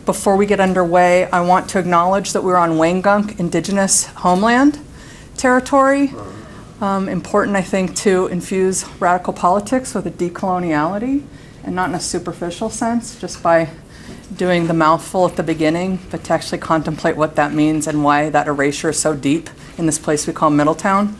Before we get underway, I want to acknowledge that we're on Wangunk Indigenous homeland territory. Important, I think, to infuse radical politics with a decoloniality, and not in a superficial sense, just by doing the mouthful at the beginning, but to actually contemplate what that means and why that erasure is so deep in this place we call Middletown.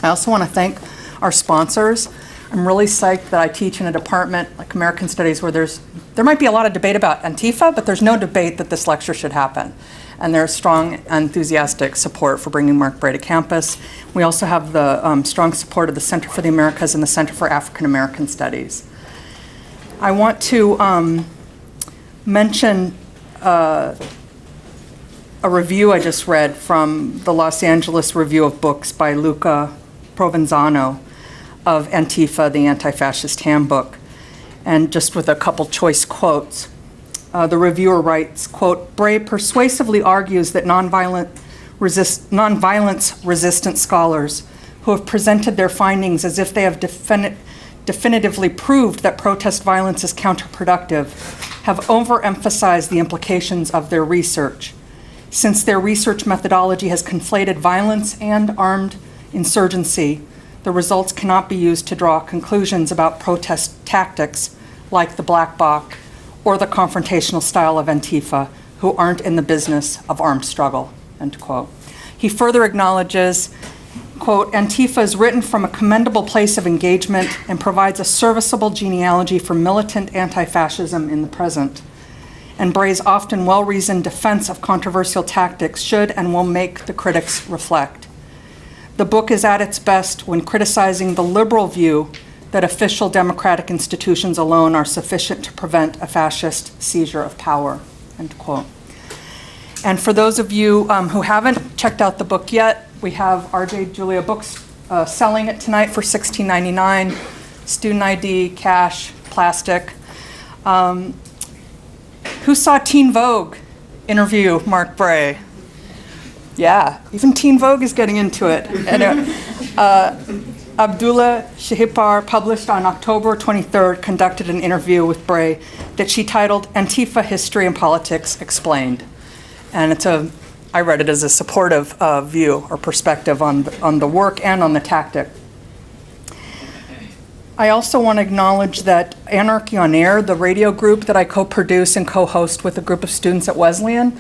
I also want to thank our sponsors. I'm really psyched that I teach in a department like American Studies where there might be a lot of debate about Antifa, but there's no debate that this lecture should happen. And there's strong, enthusiastic support for bringing Mark Bray to campus. We also have the strong support of the Center for the Americas and the Center for African American Studies. I want to mention a review I just read from the Los Angeles Review of Books by Luca Provenzano of Antifa, the Anti-Fascist Handbook, and just with a couple choice quotes. The reviewer writes, quote, "Bray persuasively argues that nonviolence resistant scholars who have presented their findings as if they have definitively proved that protest violence is counterproductive have overemphasized the implications of their research. Since their research methodology has conflated violence and armed insurgency, the results cannot be used to draw conclusions about protest tactics like the black bloc or the confrontational style of Antifa, who aren't in the business of armed struggle," end quote. He further acknowledges, quote, "Antifa is written from a commendable place of engagement and provides a serviceable genealogy for militant anti-fascism in the present. And Bray's often well-reasoned defense of controversial tactics should and will make the critics reflect. The book is at its best when criticizing the liberal view that official democratic institutions alone are sufficient to prevent a fascist seizure of power," end quote. And for those of you who haven't checked out the book yet, we have RJ Julia Books selling it tonight for $16.99, student ID, cash, plastic. Who saw Teen Vogue interview Mark Bray? Yeah, even Teen Vogue is getting into it. And, Abdullah Shahipar, published on October 23rd, conducted an interview with Bray that she titled "Antifa History and Politics Explained." And I read it as a supportive view or perspective on the work and on the tactic. I also want to acknowledge that Anarchy on Air, the radio group that I co-produce and co-host with a group of students at Wesleyan,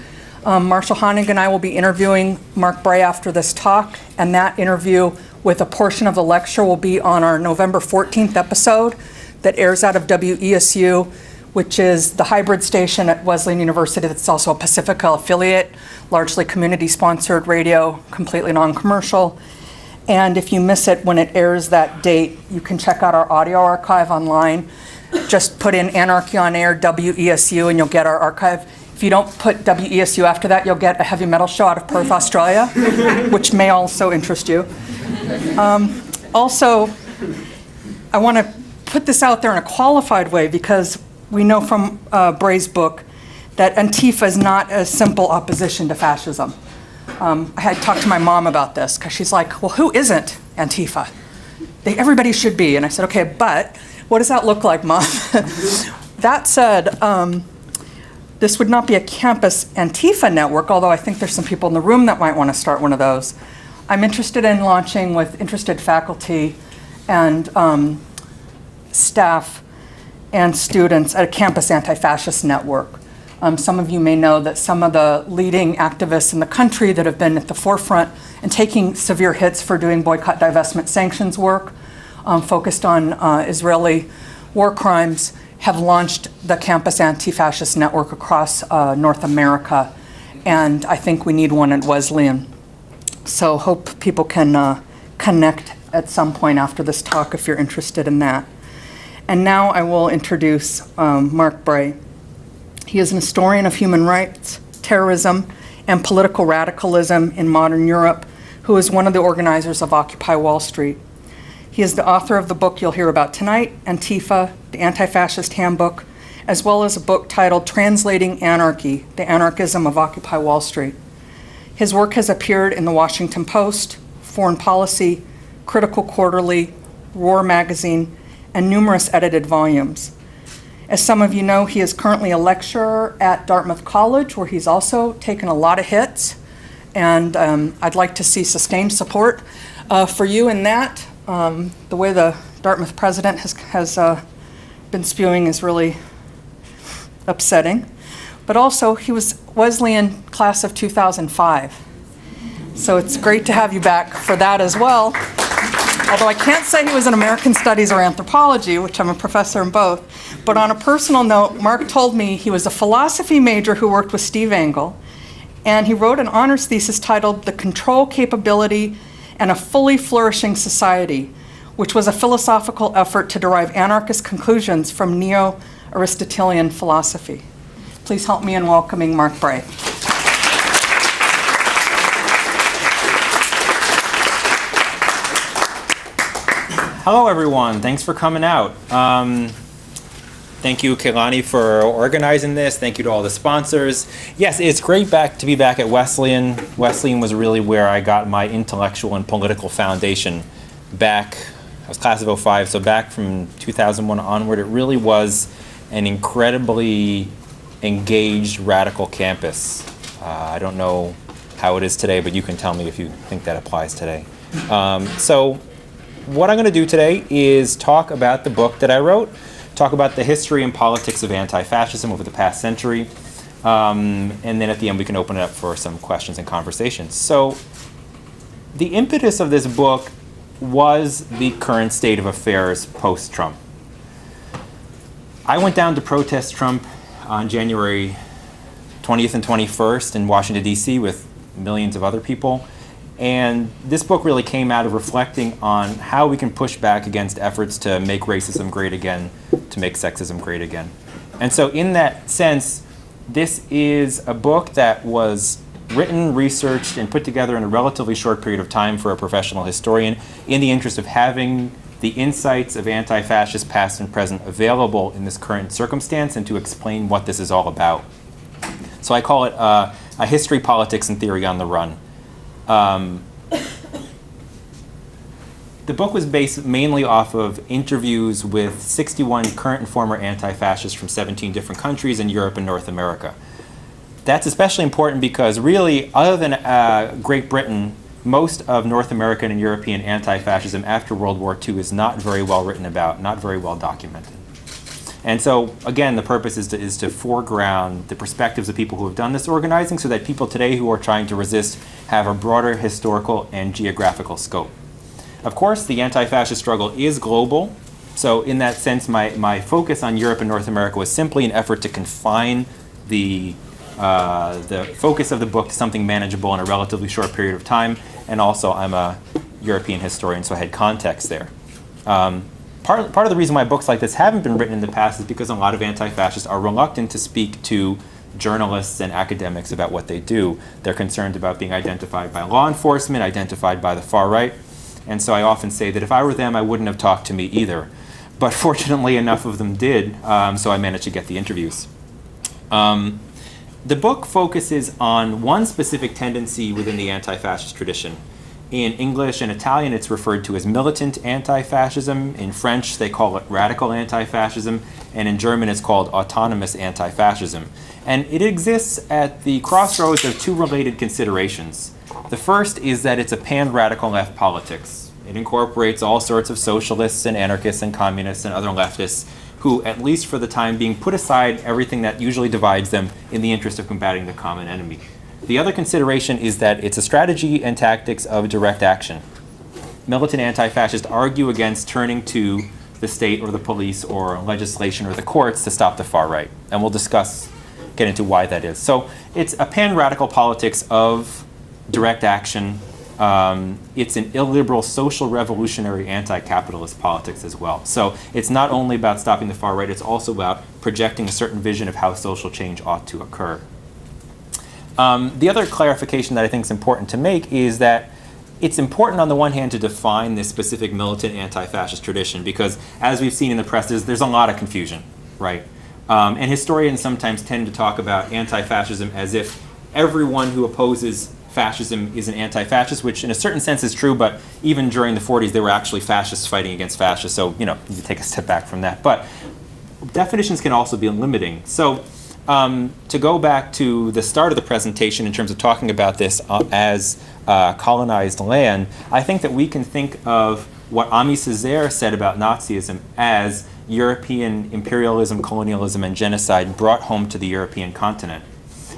Marshall Honig and I will be interviewing Mark Bray after this talk, and that interview with a portion of the lecture will be on our November 14th episode that airs out of WESU, which is the hybrid station at Wesleyan University that's also a Pacifica affiliate, largely community-sponsored radio, completely non-commercial. And if you miss it when it airs that date, you can check out our audio archive online. Just put in Anarchy on Air, WESU, and you'll get our archive. If you don't put WESU after that, you'll get a heavy metal show out of Perth, Australia, which may also interest you. Also, I want to put this out there in a qualified way because we know from Bray's book that Antifa is not a simple opposition to fascism. I had talked to my mom about this because she's like, well, who isn't Antifa? Everybody should be. And I said, okay, but what does that look like, Mom? That said, this would not be a campus Antifa network, although I think there's some people in the room that might want to start one of those. I'm interested in launching with interested faculty and staff and students at a campus anti-fascist network. Some of you may know that some of the leading activists in the country that have been at the forefront and taking severe hits for doing boycott, divestment, sanctions work focused on Israeli war crimes have launched the campus anti-fascist network across North America. And I think we need one at Wesleyan. So hope people can connect at some point after this talk if you're interested in that. And now I will introduce Mark Bray. He is an historian of human rights, terrorism, and political radicalism in modern Europe, who is one of the organizers of Occupy Wall Street. He is the author of the book you'll hear about tonight, Antifa, the Anti-Fascist Handbook, as well as a book titled Translating Anarchy, the Anarchism of Occupy Wall Street. His work has appeared in the Washington Post, Foreign Policy, Critical Quarterly, Roar magazine, and numerous edited volumes. As some of you know, he is currently a lecturer at Dartmouth College, where he's also taken a lot of hits, and I'd like to see sustained support for you in that. The way the Dartmouth president has been spewing is really upsetting. But also, he was Wesleyan class of 2005. So it's great to have you back for that as well. Although I can't say he was in American Studies or Anthropology, which I'm a professor in both. But on a personal note, Mark told me he was a philosophy major who worked with Steve Engel, and he wrote an honors thesis titled The Control Capability and a Fully Flourishing Society, which was a philosophical effort to derive anarchist conclusions from neo-Aristotelian philosophy. Please help me in welcoming Mark Bray. Hello, everyone. Thanks for coming out. Thank you, Kehaulani, for organizing this. Thank you to all the sponsors. Yes, it's great to be back at Wesleyan. Wesleyan was really where I got my intellectual and political foundation back. I was class of 05, so back from 2001 onward, it really was an incredibly engaged, radical campus. I don't know how it is today, but you can tell me if you think that applies today. So what I'm going to do today is talk about the book that I wrote, talk about the history and politics of anti-fascism over the past century, and then at the end we can open it up for some questions and conversations. So the impetus of this book was the current state of affairs post-Trump. I went down to protest Trump on January 20th and 21st in Washington, D.C. with millions of other people. And this book really came out of reflecting on how we can push back against efforts to make racism great again, to make sexism great again. And so in that sense, this is a book that was written, researched, and put together in a relatively short period of time for a professional historian in the interest of having the insights of anti-fascist past and present available in this current circumstance and to explain what this is all about. So I call it a history, politics, and theory on the run. The book was based mainly off of interviews with 61 current and former anti-fascists from 17 different countries in Europe and North America. That's especially important because really, other than Great Britain, most of North American and European anti-fascism after World War II is not very well written about, not very well documented. And so, again, the purpose is to foreground the perspectives of people who have done this organizing so that people today who are trying to resist have a broader historical and geographical scope. Of course, the anti-fascist struggle is global. So in that sense, my focus on Europe and North America was simply an effort to confine the focus of the book to something manageable in a relatively short period of time. And also, I'm a European historian, so I had context there. Part of the reason why books like this haven't been written in the past is because a lot of anti-fascists are reluctant to speak to journalists and academics about what they do. They're concerned about being identified by law enforcement, identified by the far right. And so I often say that if I were them, I wouldn't have talked to me either. But fortunately, enough of them did, so I managed to get the interviews. The book focuses on one specific tendency within the anti-fascist tradition. In English and Italian, it's referred to as militant anti-fascism. In French, they call it radical anti-fascism. And in German, it's called autonomous anti-fascism. And it exists at the crossroads of two related considerations. The first is that it's a pan-radical left politics. It incorporates all sorts of socialists and anarchists and communists and other leftists who, at least for the time being, put aside everything that usually divides them in the interest of combating the common enemy. The other consideration is that it's a strategy and tactics of direct action. Militant anti-fascists argue against turning to the state or the police or legislation or the courts to stop the far right. And we'll get into why that is. So it's a pan-radical politics of direct action. It's an illiberal social revolutionary anti-capitalist politics as well. So it's not only about stopping the far right, it's also about projecting a certain vision of how social change ought to occur. The other clarification that I think is important to make is that it's important on the one hand to define this specific militant anti-fascist tradition because as we've seen in the press, there's a lot of confusion, right? And historians sometimes tend to talk about anti-fascism as if everyone who opposes fascism is an anti-fascist, which in a certain sense is true, but even during the 40s, there were actually fascists fighting against fascists. So, you take a step back from that. But definitions can also be limiting. So to go back to the start of the presentation in terms of talking about this as colonized land, I think that we can think of what Ami Césaire said about Nazism as European imperialism, colonialism, and genocide brought home to the European continent.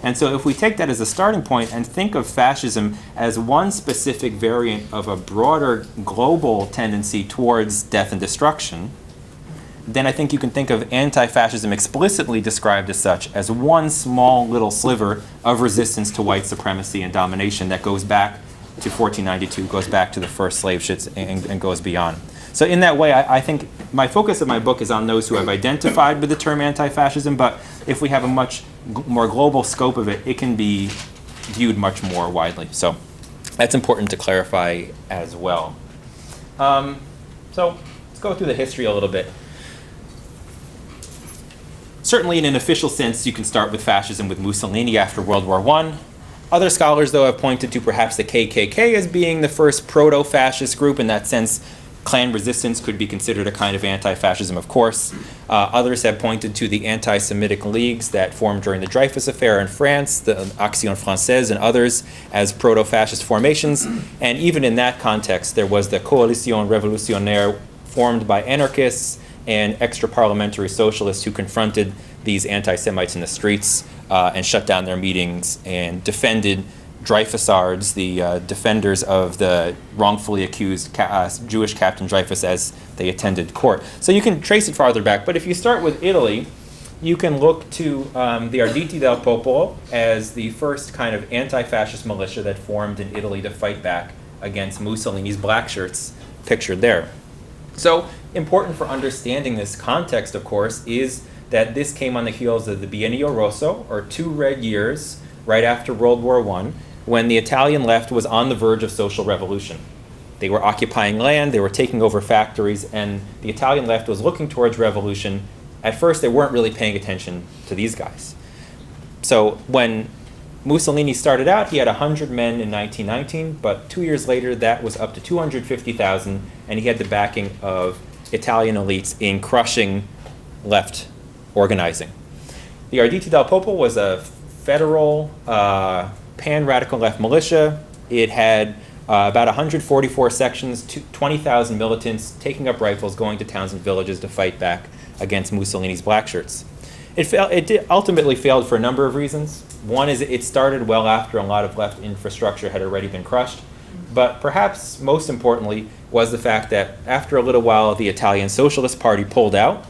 And so if we take that as a starting point and think of fascism as one specific variant of a broader global tendency towards death and destruction, then I think you can think of anti-fascism explicitly described as such as one small little sliver of resistance to white supremacy and domination that goes back to 1492, goes back to the first slave ships, and goes beyond. So in that way, I think my focus of my book is on those who have identified with the term anti-fascism, but if we have a much more global scope of it, it can be viewed much more widely. So that's important to clarify as well. So let's go through the history a little bit. Certainly in an official sense, you can start with fascism with Mussolini after World War I. Other scholars, though, have pointed to perhaps the KKK as being the first proto-fascist group. In that sense, Klan resistance could be considered a kind of anti-fascism, of course. Others have pointed to the anti-Semitic leagues that formed during the Dreyfus Affair in France, the Action Française and others, as proto-fascist formations. And even in that context, there was the Coalition Révolutionnaire formed by anarchists and extra-parliamentary socialists who confronted these anti-Semites in the streets and shut down their meetings and defended Dreyfusards, the defenders of the wrongfully accused Jewish Captain Dreyfus as they attended court. So you can trace it farther back, but if you start with Italy, you can look to the Arditi del Popolo as the first kind of anti-fascist militia that formed in Italy to fight back against Mussolini's black shirts pictured there. So important for understanding this context, of course, is that this came on the heels of the Biennio Rosso, or 2 red years, right after World War I, when the Italian left was on the verge of social revolution. They were occupying land, they were taking over factories, and the Italian left was looking towards revolution. At first, they weren't really paying attention to these guys. So when Mussolini started out, he had 100 men in 1919, but 2 years later, that was up to 250,000, and he had the backing of Italian elites in crushing left organizing. The Arditi del Popolo was a federal pan-radical left militia. It had about 144 sections, 20,000 militants taking up rifles, going to towns and villages to fight back against Mussolini's black shirts. It ultimately failed for a number of reasons. One is it started well after a lot of left infrastructure had already been crushed. But perhaps most importantly was the fact that after a little while, the Italian Socialist Party pulled out.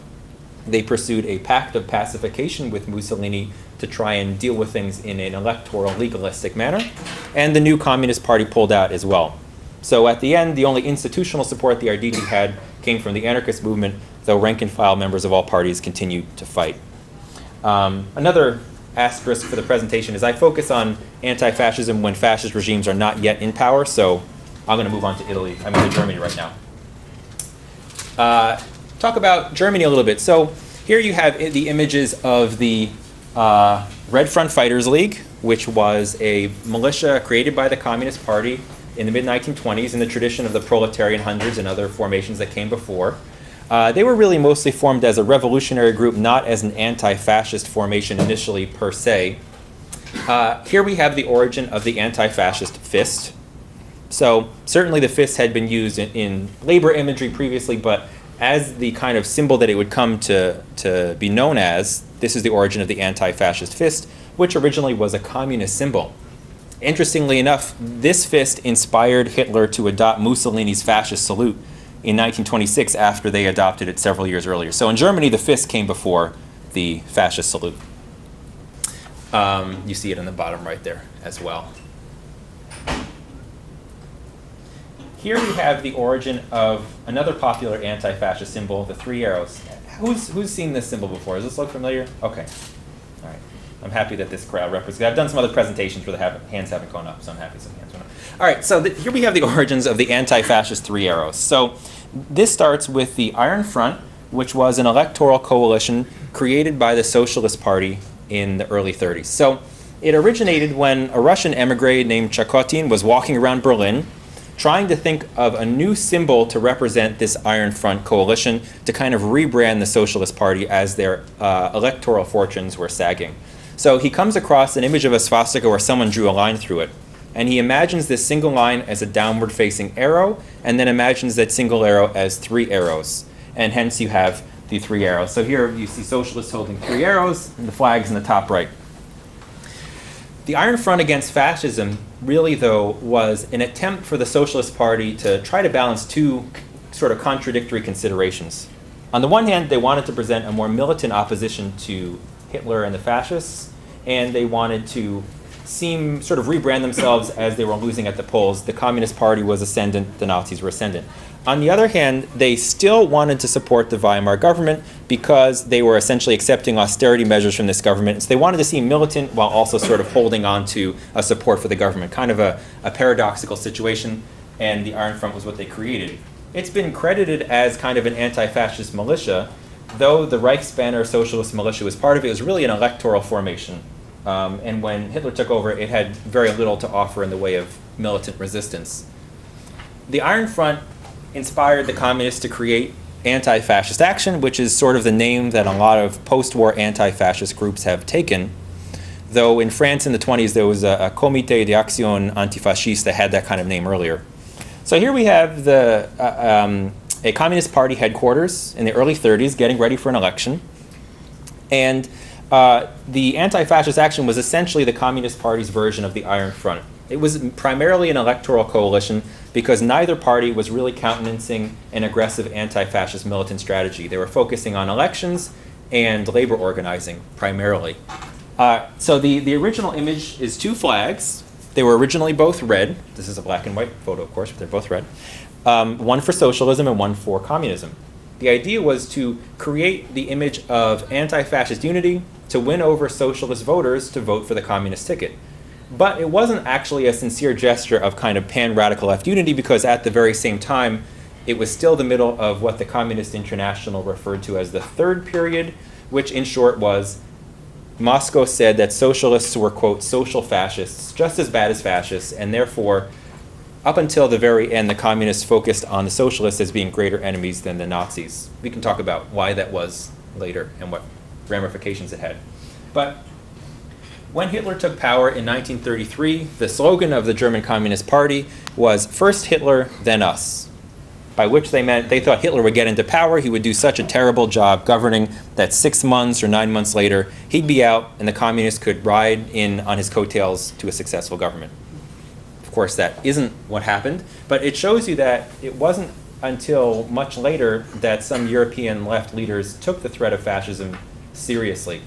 They pursued a pact of pacification with Mussolini to try and deal with things in an electoral, legalistic manner. And the new Communist Party pulled out as well. So at the end, the only institutional support the Arditi had came from the anarchist movement, though rank-and-file members of all parties continued to fight. Another asterisk for the presentation is I focus on anti-fascism when fascist regimes are not yet in power, so I'm going to move on to Italy. I'm in Germany right now. Talk about Germany a little bit. So here you have the images of the Red Front Fighters League, which was a militia created by the Communist Party in the mid-1920s in the tradition of the Proletarian Hundreds and other formations that came before. They were really mostly formed as a revolutionary group, not as an anti-fascist formation initially per se. Here we have the origin of the anti-fascist fist. So certainly the fist had been used in labor imagery previously, but as the kind of symbol that it would come to be known as, this is the origin of the anti-fascist fist, which originally was a communist symbol. Interestingly enough, this fist inspired Hitler to adopt Mussolini's fascist salute in 1926 after they adopted it several years earlier. So in Germany, the fist came before the fascist salute. You see it in the bottom right there as well. Here we have the origin of another popular anti-fascist symbol, the 3 arrows. Who's seen this symbol before? Does this look familiar? Okay. All right. I'm happy that this crowd represents. I've done some other presentations where the hands haven't gone up, so I'm happy some hands went up. All right, so here we have the origins of the anti-fascist 3 arrows. So this starts with the Iron Front, which was an electoral coalition created by the Socialist Party in the early 30s. So It originated when a Russian emigre named Chakotin was walking around Berlin trying to think of a new symbol to represent this Iron Front coalition to kind of rebrand the Socialist Party as their electoral fortunes were sagging. So he comes across an image of a swastika where someone drew a line through it. And he imagines this single line as a downward-facing arrow, and then imagines that single arrow as 3 arrows. And hence you have the 3 arrows. So here you see socialists holding 3 arrows, and the flag's in the top right. The Iron Front against fascism really, though, was an attempt for the Socialist Party to try to balance 2 sort of contradictory considerations. On the one hand, they wanted to present a more militant opposition to Hitler and the fascists, and they wanted to sort of rebrand themselves as they were losing at the polls. The Communist Party was ascendant, the Nazis were ascendant. On the other hand, they still wanted to support the Weimar government because they were essentially accepting austerity measures from this government. So they wanted to seem militant while also sort of holding on to a support for the government, kind of a paradoxical situation, and the Iron Front was what they created. It's been credited as kind of an anti-fascist militia, though the Reichsbanner Socialist Militia was part of it. It was really an electoral formation. And when Hitler took over, it had very little to offer in the way of militant resistance. The Iron Front inspired the communists to create Anti-Fascist Action, which is sort of the name that a lot of post-war anti-fascist groups have taken. Though in France in the 1920s, there was a Comité d'Action Antifasciste that had that kind of name earlier. So here we have a Communist Party headquarters in the early 1930s getting ready for an election. And the Anti-Fascist Action was essentially the Communist Party's version of the Iron Front. It was primarily an electoral coalition because neither party was really countenancing an aggressive anti-fascist militant strategy. They were focusing on elections and labor organizing primarily. So the original image is 2 flags. They were originally both red. This is a black and white photo, of course, but they're both red. One for socialism and one for communism. The idea was to create the image of anti-fascist unity to win over socialist voters to vote for the communist ticket. But it wasn't actually a sincere gesture of kind of pan-radical left unity because at the very same time, it was still the middle of what the Communist International referred to as the Third Period, which in short was Moscow said that socialists were, quote, social fascists, just as bad as fascists, and therefore, up until the very end, the communists focused on the socialists as being greater enemies than the Nazis. We can talk about why that was later and what ramifications it had. But when Hitler took power in 1933, the slogan of the German Communist Party was "First Hitler, then us," by which they meant they thought Hitler would get into power, he would do such a terrible job governing that 6 months or 9 months later, he'd be out and the communists could ride in on his coattails to a successful government. Of course, that isn't what happened, but it shows you that it wasn't until much later that some European left leaders took the threat of fascism seriously.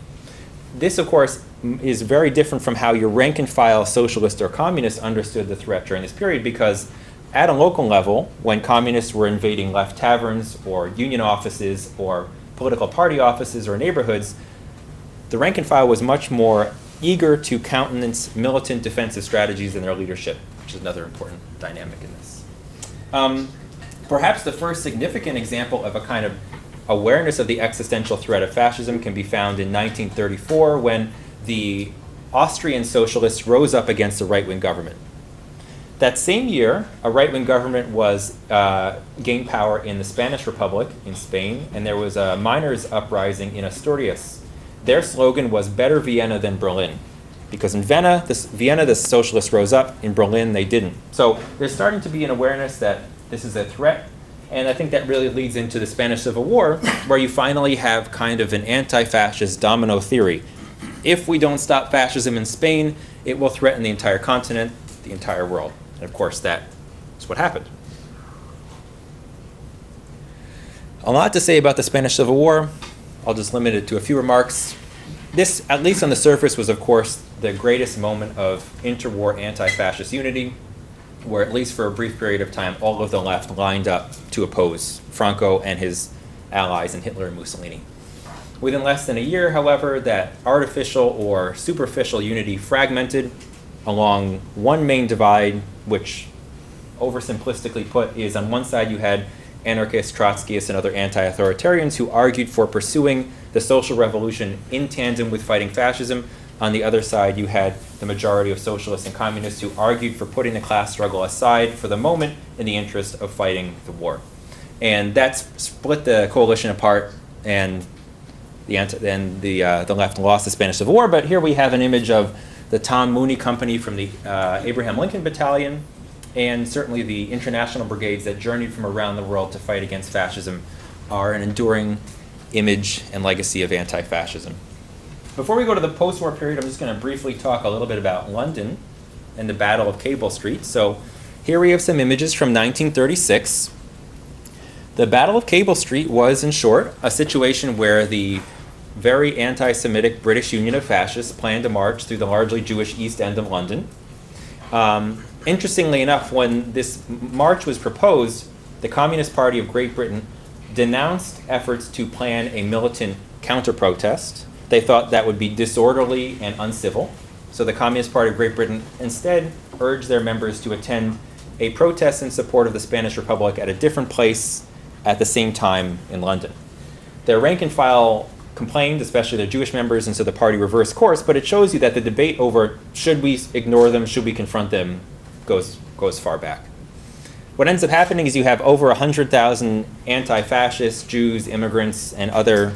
This, of course, is very different from how your rank-and-file socialists or communists understood the threat during this period, because at a local level, when communists were invading left taverns or union offices or political party offices or neighborhoods, the rank-and-file was much more eager to countenance militant defensive strategies in their leadership, which is another important dynamic in this. Perhaps the first significant example of a kind of awareness of the existential threat of fascism can be found in 1934 when the Austrian socialists rose up against the right-wing government. That same year, a right-wing government was gained power in the Spanish Republic in Spain, and there was a miners' uprising in Asturias. Their slogan was "Better Vienna than Berlin," because in Vienna, the socialists rose up, in Berlin they didn't. So there's starting to be an awareness that this is a threat, and I think that really leads into the Spanish Civil War, where you finally have kind of an anti-fascist domino theory. If we don't stop fascism in Spain, it will threaten the entire continent, the entire world. And of course, that is what happened. A lot to say about the Spanish Civil War. I'll just limit it to a few remarks. This, at least on the surface, was of course the greatest moment of interwar anti-fascist unity, where at least for a brief period of time, all of the left lined up to oppose Franco and his allies in Hitler and Mussolini. Within less than a year, however, that artificial or superficial unity fragmented along one main divide, which oversimplistically put is on one side you had anarchists, Trotskyists, and other anti-authoritarians who argued for pursuing the social revolution in tandem with fighting fascism. On the other side, you had the majority of socialists and communists who argued for putting the class struggle aside for the moment in the interest of fighting the war. And that's split the coalition apart, and the left lost the Spanish Civil War. But here we have an image of the Tom Mooney Company from the Abraham Lincoln Battalion, and certainly the international brigades that journeyed from around the world to fight against fascism are an enduring image and legacy of anti-fascism. Before we go to the post-war period, I'm just going to briefly talk a little bit about London and the Battle of Cable Street. So here we have some images from 1936. The Battle of Cable Street was, in short, a situation where the very anti-Semitic British Union of Fascists planned to march through the largely Jewish East End of London. Interestingly enough, when this march was proposed, the Communist Party of Great Britain denounced efforts to plan a militant counter-protest. They thought that would be disorderly and uncivil. So the Communist Party of Great Britain instead urged their members to attend a protest in support of the Spanish Republic at a different place at the same time in London. Their rank and file complained, especially their Jewish members, and so the party reversed course, but it shows you that the debate over should we ignore them, should we confront them, goes far back. What ends up happening is you have over 100,000 anti-fascists, Jews, immigrants, and other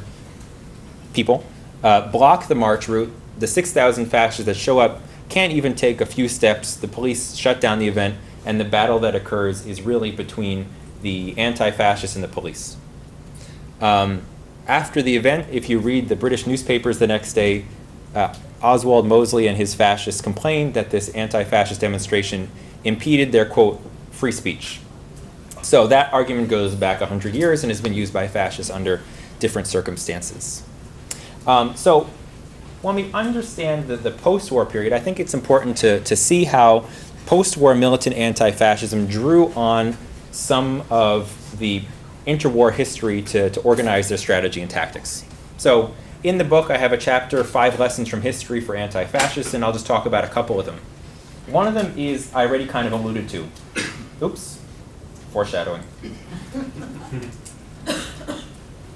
people block the march route. The 6,000 fascists that show up can't even take a few steps. The police shut down the event, and the battle that occurs is really between the anti-fascists and the police. After the event, if you read the British newspapers the next day, Oswald Mosley and his fascists complained that this anti-fascist demonstration impeded their, quote, free speech. So that argument goes back 100 years and has been used by fascists under different circumstances. So when we understand the post-war period, I think it's important to see how post-war militant anti-fascism drew on some of the interwar history to organize their strategy and tactics. So in the book, I have a chapter, 5 Lessons from History for Anti-Fascists, and I'll just talk about a couple of them. One of them is, I already kind of alluded to. Oops, foreshadowing.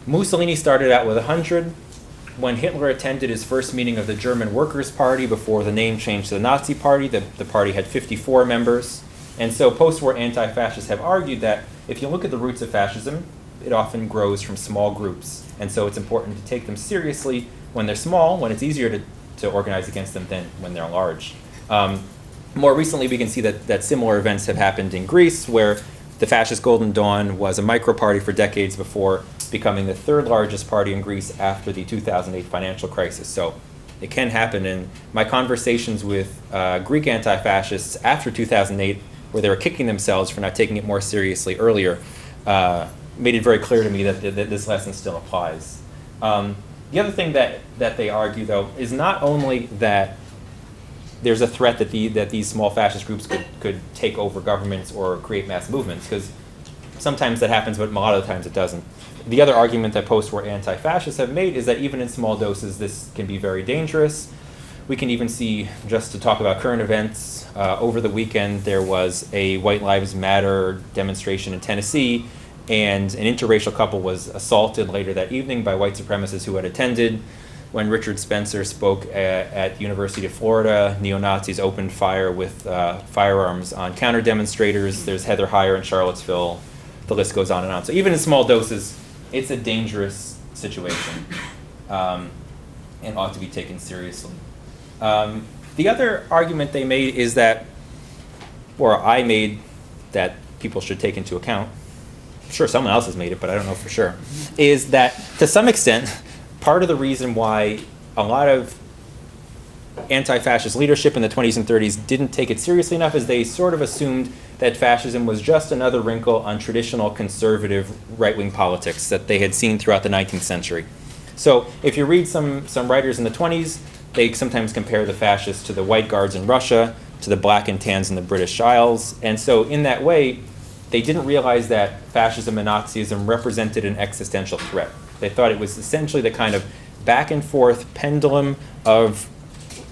Mussolini started out with 100. When Hitler attended his first meeting of the German Workers' Party before the name changed to the Nazi Party, the party had 54 members. And so post-war anti-fascists have argued that if you look at the roots of fascism, it often grows from small groups. And so it's important to take them seriously when they're small, when it's easier to organize against them than when they're large. More recently, we can see that similar events have happened in Greece, where the fascist Golden Dawn was a micro-party for decades before becoming the 3rd largest party in Greece after the 2008 financial crisis. So it can happen. And my conversations with Greek anti-fascists after 2008, where they were kicking themselves for not taking it more seriously earlier, made it very clear to me that this lesson still applies. The other thing that they argue, though, is not only that there's a threat that these small fascist groups could take over governments or create mass movements, because sometimes that happens, but a lot of the times it doesn't. The other argument that post-war anti-fascists have made is that even in small doses, this can be very dangerous. We can even see, just to talk about current events, over the weekend there was a White Lives Matter demonstration in Tennessee, and an interracial couple was assaulted later that evening by white supremacists who had attended. When Richard Spencer spoke at the University of Florida, neo-Nazis opened fire with firearms on counter-demonstrators. There's Heather Heyer in Charlottesville. The list goes on and on. So even in small doses, it's a dangerous situation and ought to be taken seriously. The other argument they made is that, or I made, that people should take into account, I'm sure someone else has made it, but I don't know for sure, is that to some extent, part of the reason why a lot of anti-fascist leadership in the 20s and 30s didn't take it seriously enough is they sort of assumed that fascism was just another wrinkle on traditional conservative right-wing politics that they had seen throughout the 19th century. So if you read some writers in the 20s, they sometimes compare the fascists to the white guards in Russia, to the black and tans in the British Isles. And so in that way, they didn't realize that fascism and Nazism represented an existential threat. They thought it was essentially the kind of back and forth pendulum of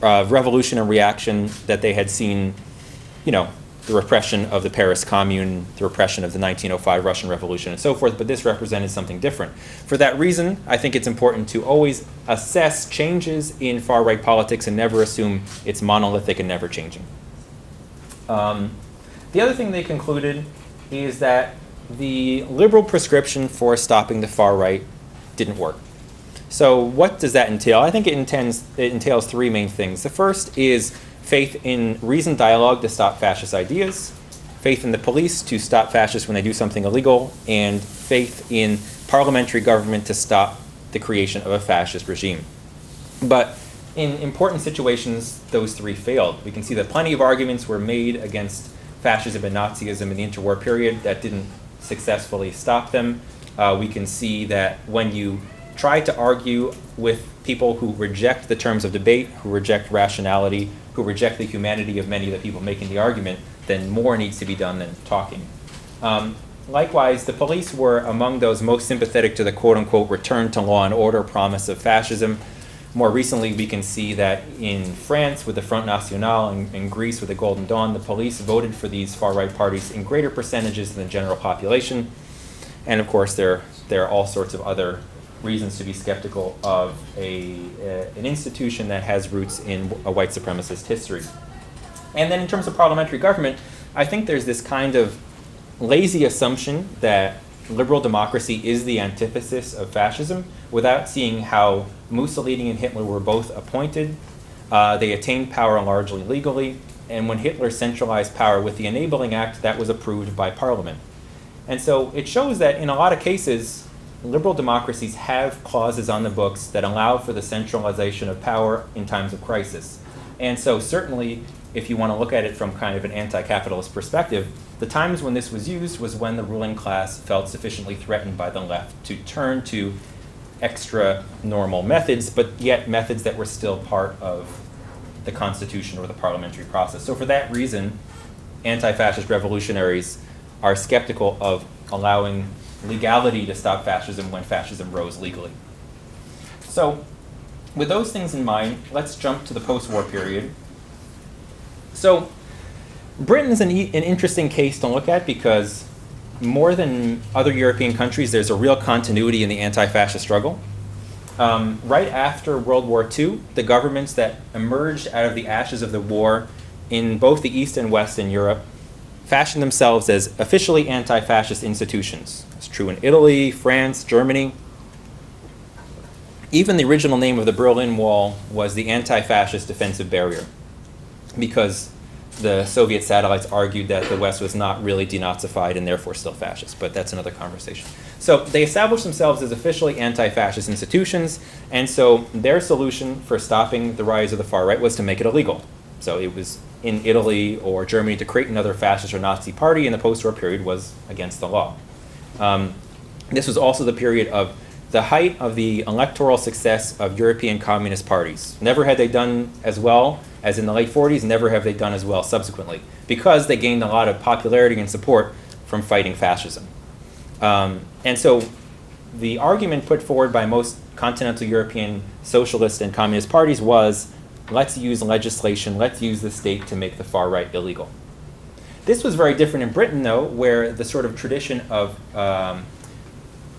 revolution and reaction that they had seen, the repression of the Paris Commune, the repression of the 1905 Russian Revolution, and so forth, but this represented something different. For that reason, I think it's important to always assess changes in far-right politics and never assume it's monolithic and never changing. The other thing they concluded is that the liberal prescription for stopping the far right didn't work. So what does that entail? I think it entails three main things. The first is faith in reasoned dialogue to stop fascist ideas, faith in the police to stop fascists when they do something illegal, and faith in parliamentary government to stop the creation of a fascist regime. But in important situations, those three failed. We can see that plenty of arguments were made against fascism and Nazism in the interwar period that didn't successfully stop them. We can see that when you try to argue with people who reject the terms of debate, who reject rationality, who reject the humanity of many of the people making the argument, then more needs to be done than talking. Likewise, the police were among those most sympathetic to the quote-unquote return to law and order promise of fascism. More recently, we can see that in France with the Front National and in Greece with the Golden Dawn, the police voted for these far-right parties in greater percentages than the general population. And of course, there are all sorts of other reasons to be skeptical of an institution that has roots in a white supremacist history. And then in terms of parliamentary government, I think there's this kind of lazy assumption that liberal democracy is the antithesis of fascism without seeing how Mussolini and Hitler were both appointed. They attained power largely legally, and when Hitler centralized power with the Enabling Act, that was approved by Parliament. And so it shows that in a lot of cases, liberal democracies have clauses on the books that allow for the centralization of power in times of crisis. And so certainly, if you want to look at it from kind of an anti-capitalist perspective, the times when this was used was when the ruling class felt sufficiently threatened by the left to turn to extra normal methods, but yet methods that were still part of the Constitution or the parliamentary process. So for that reason, anti-fascist revolutionaries are skeptical of allowing legality to stop fascism when fascism rose legally. So with those things in mind, let's jump to the post-war period. So Britain's an interesting case to look at because more than other European countries, there's a real continuity in the anti-fascist struggle. Right after World War II, the governments that emerged out of the ashes of the war in both the East and West in Europe fashioned themselves as officially anti-fascist institutions. It's true in Italy, France, Germany. Even the original name of the Berlin Wall was the Anti-Fascist Defensive Barrier, because the Soviet satellites argued that the West was not really denazified and therefore still fascist, but that's another conversation. So they established themselves as officially anti-fascist institutions, and so their solution for stopping the rise of the far right was to make it illegal. So it was in Italy or Germany to create another fascist or Nazi party in the post-war period was against the law. This was also the period of the height of the electoral success of European communist parties. Never had they done as well as in the late 40s, never have they done as well subsequently, because they gained a lot of popularity and support from fighting fascism. And so the argument put forward by most continental European socialist and communist parties was, let's use legislation, let's use the state to make the far right illegal. This was very different in Britain, though, where the sort of tradition of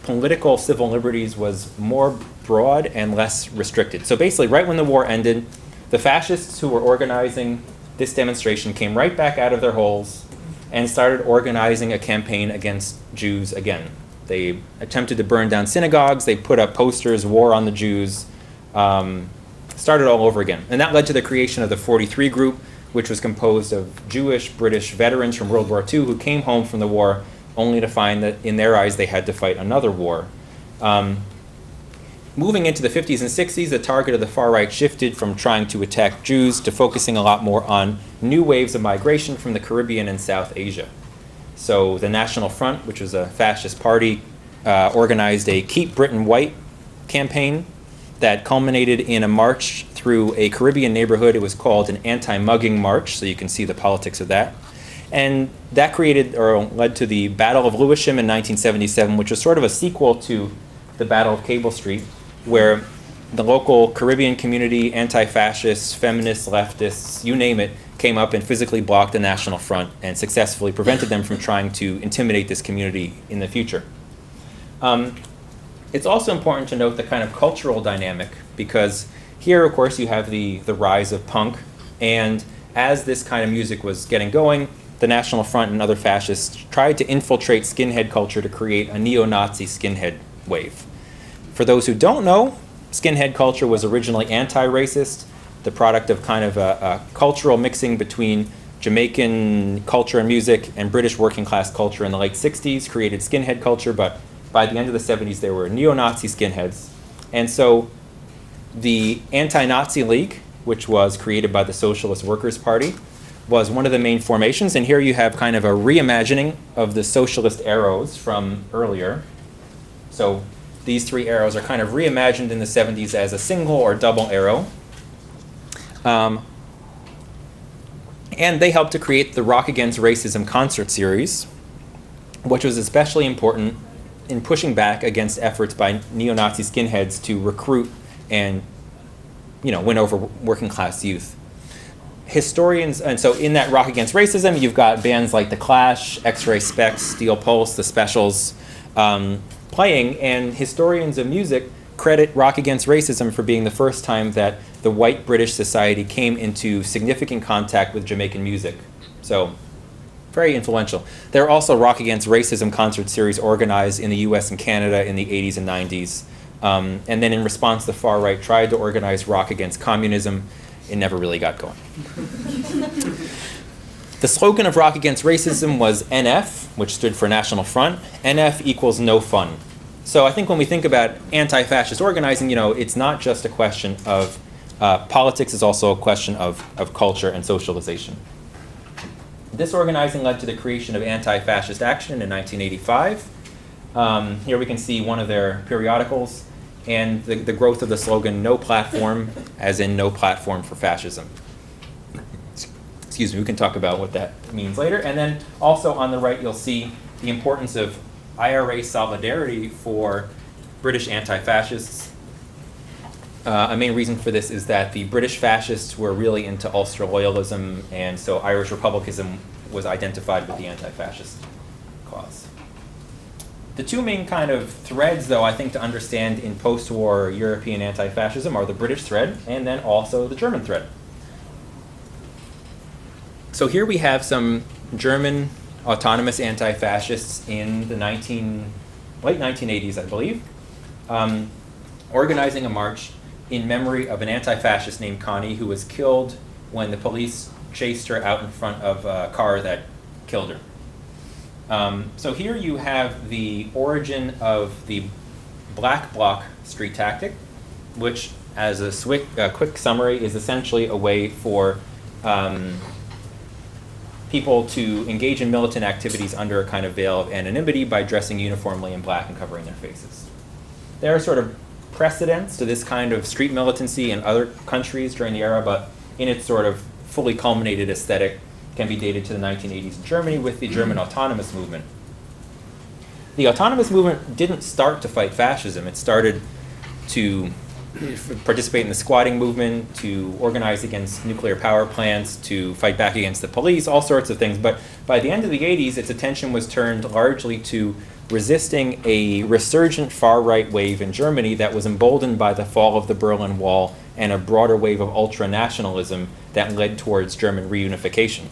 political civil liberties was more broad and less restricted. So basically, right when the war ended, the fascists who were organizing this demonstration came right back out of their holes and started organizing a campaign against Jews again. They attempted to burn down synagogues, they put up posters, war on the Jews, started all over again. And that led to the creation of the 43 Group, which was composed of Jewish, British veterans from World War II who came home from the war only to find that in their eyes they had to fight another war. Moving into the 50s and 60s, the target of the far right shifted from trying to attack Jews to focusing a lot more on new waves of migration from the Caribbean and South Asia. So the National Front, which was a fascist party, organized a Keep Britain White campaign that culminated in a march through a Caribbean neighborhood. It was called an anti-mugging march, so you can see the politics of that. And that created or led to the Battle of Lewisham in 1977, which was sort of a sequel to the Battle of Cable Street, where the local Caribbean community, anti-fascists, feminists, leftists, you name it, came up and physically blocked the National Front and successfully prevented them from trying to intimidate this community in the future. It's also important to note the kind of cultural dynamic, because here, of course, you have the rise of punk, and as this kind of music was getting going, the National Front and other fascists tried to infiltrate skinhead culture to create a neo-Nazi skinhead wave. For those who don't know, skinhead culture was originally anti-racist, the product of kind of a cultural mixing between Jamaican culture and music and British working class culture in the late 60s created skinhead culture, but by the end of the 70s there were neo-Nazi skinheads. And so the Anti-Nazi League, which was created by the Socialist Workers' Party, was one of the main formations. And here you have kind of a reimagining of the socialist arrows from earlier. So these three arrows are kind of reimagined in the 70s as a single or double arrow. And they helped to create the Rock Against Racism concert series, which was especially important in pushing back against efforts by neo-Nazi skinheads to recruit and win over working class youth. Historians, and so in that Rock Against Racism, you've got bands like The Clash, X-Ray Specs, Steel Pulse, The Specials playing, and historians of music credit Rock Against Racism for being the first time that the white British society came into significant contact with Jamaican music. So, very influential. There are also Rock Against Racism concert series organized in the US and Canada in the 80s and 90s. And then in response, the far right tried to organize Rock Against Communism. It never really got going. The slogan of Rock Against Racism was NF, which stood for National Front. NF equals no fun. So I think when we think about anti-fascist organizing, it's not just a question of politics, it's also a question of culture and socialization. This organizing led to the creation of Anti-Fascist Action in 1985. Here we can see one of their periodicals and the growth of the slogan, no platform, as in no platform for fascism. Excuse me, we can talk about what that means later. And then also on the right, you'll see the importance of IRA solidarity for British anti-fascists. A main reason for this is that the British fascists were really into Ulster loyalism, and so Irish republicanism was identified with the anti-fascist cause. The two main kind of threads, though, I think to understand in post-war European anti-fascism are the British thread and then also the German thread. So here we have some German autonomous anti-fascists in the late 1980s, I believe, organizing a march in memory of an anti-fascist named Connie who was killed when the police chased her out in front of a car that killed her. So here you have the origin of the black bloc street tactic, which, as a quick summary, is essentially a way for people to engage in militant activities under a kind of veil of anonymity by dressing uniformly in black and covering their faces. There are sort of precedents to this kind of street militancy in other countries during the era, but in its sort of fully culminated aesthetic can be dated to the 1980s in Germany with the German autonomous movement. The autonomous movement didn't start to fight fascism. It started to participate in the squatting movement, to organize against nuclear power plants, to fight back against the police, all sorts of things. But by the end of the 80s, its attention was turned largely to resisting a resurgent far-right wave in Germany that was emboldened by the fall of the Berlin Wall and a broader wave of ultranationalism that led towards German reunification.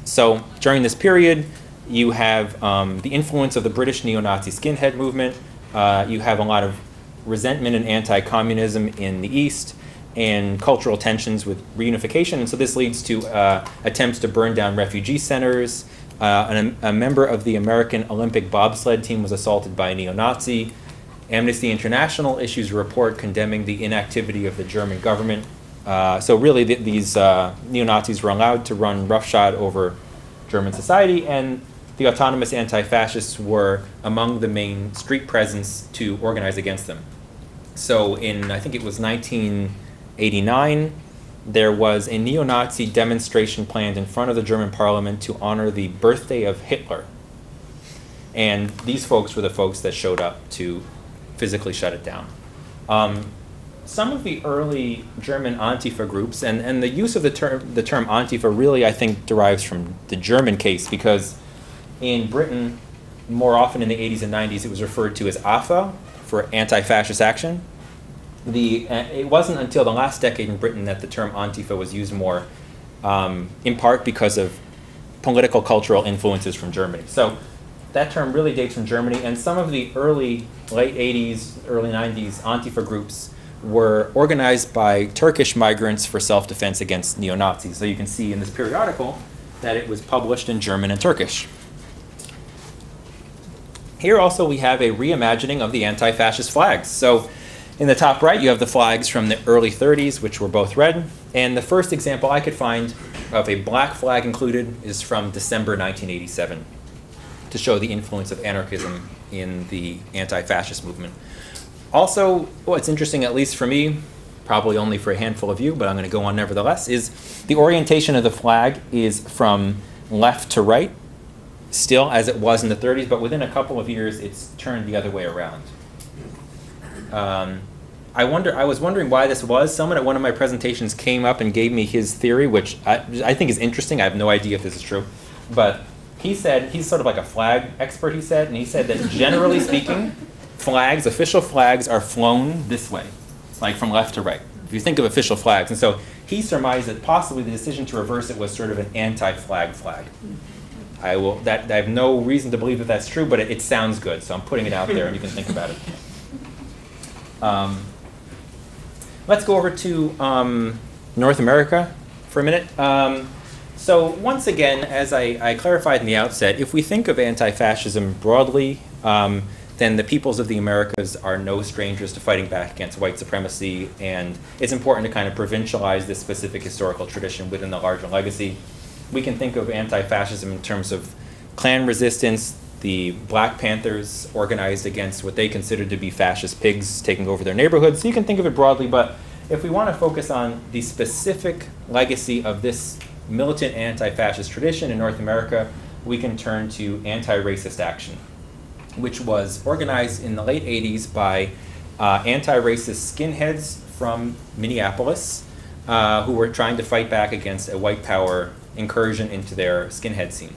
So during this period, you have the influence of the British neo-Nazi skinhead movement. You have a lot of resentment and anti-communism in the East, and cultural tensions with reunification. And so this leads to attempts to burn down refugee centers. A member of the American Olympic bobsled team was assaulted by a neo-Nazi. Amnesty International issues a report condemning the inactivity of the German government. So really these neo-Nazis were allowed to run roughshod over German society, and the autonomous anti-fascists were among the main street presence to organize against them. So in, I think it was 1989, there was a neo-Nazi demonstration planned in front of the German parliament to honor the birthday of Hitler. And these folks were the folks that showed up to physically shut it down. some of the early German Antifa groups, and the use of the term Antifa really, I think, derives from the German case, because in Britain, more often in the 80s and 90s, it was referred to as AFA, for Anti-Fascist Action. It wasn't until the last decade in Britain that the term Antifa was used more, in part because of political cultural influences from Germany. So that term really dates from Germany, and some of the late 80s, early 90s Antifa groups were organized by Turkish migrants for self-defense against neo-Nazis. So you can see in this periodical that it was published in German and Turkish. Here also we have a reimagining of the anti-fascist flags. So in the top right you have the flags from the early 30s, which were both red. And the first example I could find of a black flag included is from December 1987, to show the influence of anarchism in the anti-fascist movement. Also, what's interesting, at least for me, probably only for a handful of you, but I'm going to go on nevertheless, is the orientation of the flag is from left to right, still as it was in the 30s, but within a couple of years it's turned the other way around. I was wondering why this was. Someone at one of my presentations came up and gave me his theory, which I think is interesting. I have no idea if this is true, but he said, he's sort of like a flag expert, he said, and he said that generally speaking, flags, official flags, are flown this way, like from left to right, if you think of official flags. And so he surmised that possibly the decision to reverse it was sort of an anti-flag flag. I have no reason to believe that that's true, but it sounds good, so I'm putting it out there and you can think about it. Let's go over to North America for a minute. So once again, as I clarified in the outset, if we think of anti-fascism broadly, then the peoples of the Americas are no strangers to fighting back against white supremacy, and it's important to kind of provincialize this specific historical tradition within the larger legacy. We can think of anti-fascism in terms of Klan resistance, the Black Panthers organized against what they considered to be fascist pigs taking over their neighborhoods. So you can think of it broadly, but if we want to focus on the specific legacy of this militant anti-fascist tradition in North America, we can turn to Anti-Racist Action, which was organized in the late 80s by anti-racist skinheads from Minneapolis who were trying to fight back against a white power incursion into their skinhead scene.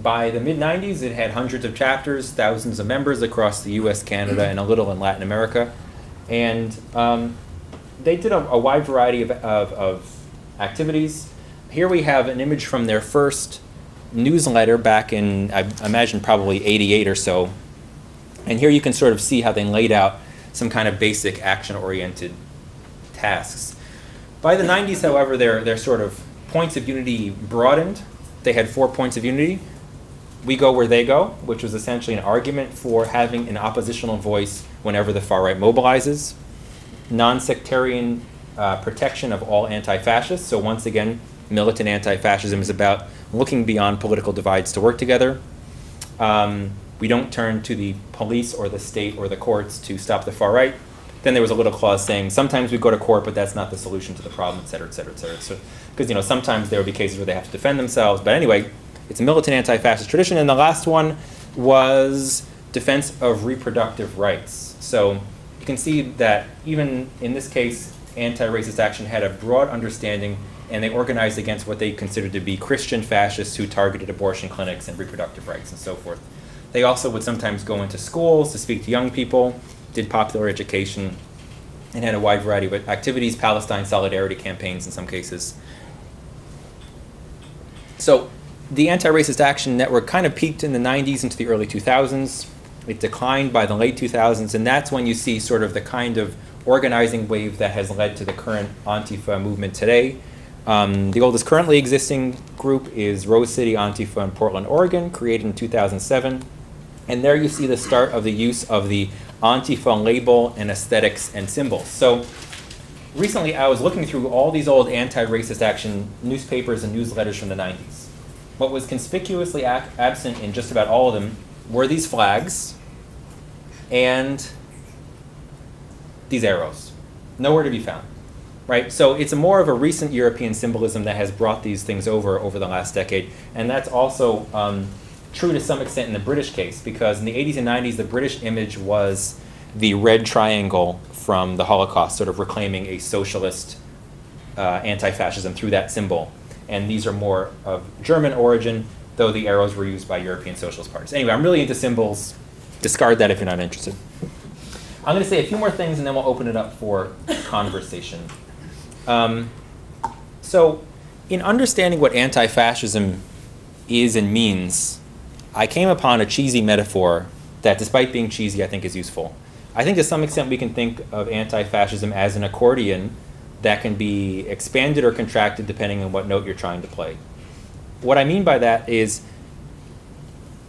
By the mid-90s, it had hundreds of chapters, thousands of members across the US, Canada, and a little in Latin America. And they did a wide variety of activities. Here we have an image from their first newsletter back in, I imagine, probably 88 or so. And here you can sort of see how they laid out some kind of basic action-oriented tasks. By the 90s, however, their sort of points of unity broadened. They had 4 points of unity. We go where they go, which was essentially an argument for having an oppositional voice whenever the far right mobilizes. Non-sectarian protection of all anti-fascists. So once again, militant anti-fascism is about looking beyond political divides to work together. We don't turn to the police or the state or the courts to stop the far right. Then there was a little clause saying sometimes we go to court, but that's not the solution to the problem, et cetera, et cetera, et cetera. So, because sometimes there will be cases where they have to defend themselves. But anyway, it's a militant anti-fascist tradition. And the last one was defense of reproductive rights. So you can see that even in this case, Anti-Racist Action had a broad understanding, and they organized against what they considered to be Christian fascists who targeted abortion clinics and reproductive rights and so forth. They also would sometimes go into schools to speak to young people, did popular education, and had a wide variety of activities, Palestine solidarity campaigns in some cases. So the Anti-Racist Action Network kind of peaked in the 90s into the early 2000s. It declined by the late 2000s, and that's when you see sort of the kind of organizing wave that has led to the current Antifa movement today. The oldest currently existing group is Rose City Antifa in Portland, Oregon, created in 2007. And there you see the start of the use of the Antifa label and aesthetics and symbols. So recently I was looking through all these old Anti-Racist Action newspapers and newsletters from the 90s. What was conspicuously absent in just about all of them were these flags and these arrows. Nowhere to be found, right? So it's more of a recent European symbolism that has brought these things over the last decade. And that's also true to some extent in the British case, because in the 80s and 90s, the British image was the red triangle from the Holocaust, sort of reclaiming a socialist anti-fascism through that symbol. And these are more of German origin, though the arrows were used by European socialist parties. Anyway, I'm really into symbols. Discard that if you're not interested. I'm going to say a few more things, and then we'll open it up for conversation. So in understanding what anti-fascism is and means, I came upon a cheesy metaphor that, despite being cheesy, I think is useful. I think to some extent we can think of anti-fascism as an accordion that can be expanded or contracted depending on what note you're trying to play. What I mean by that is,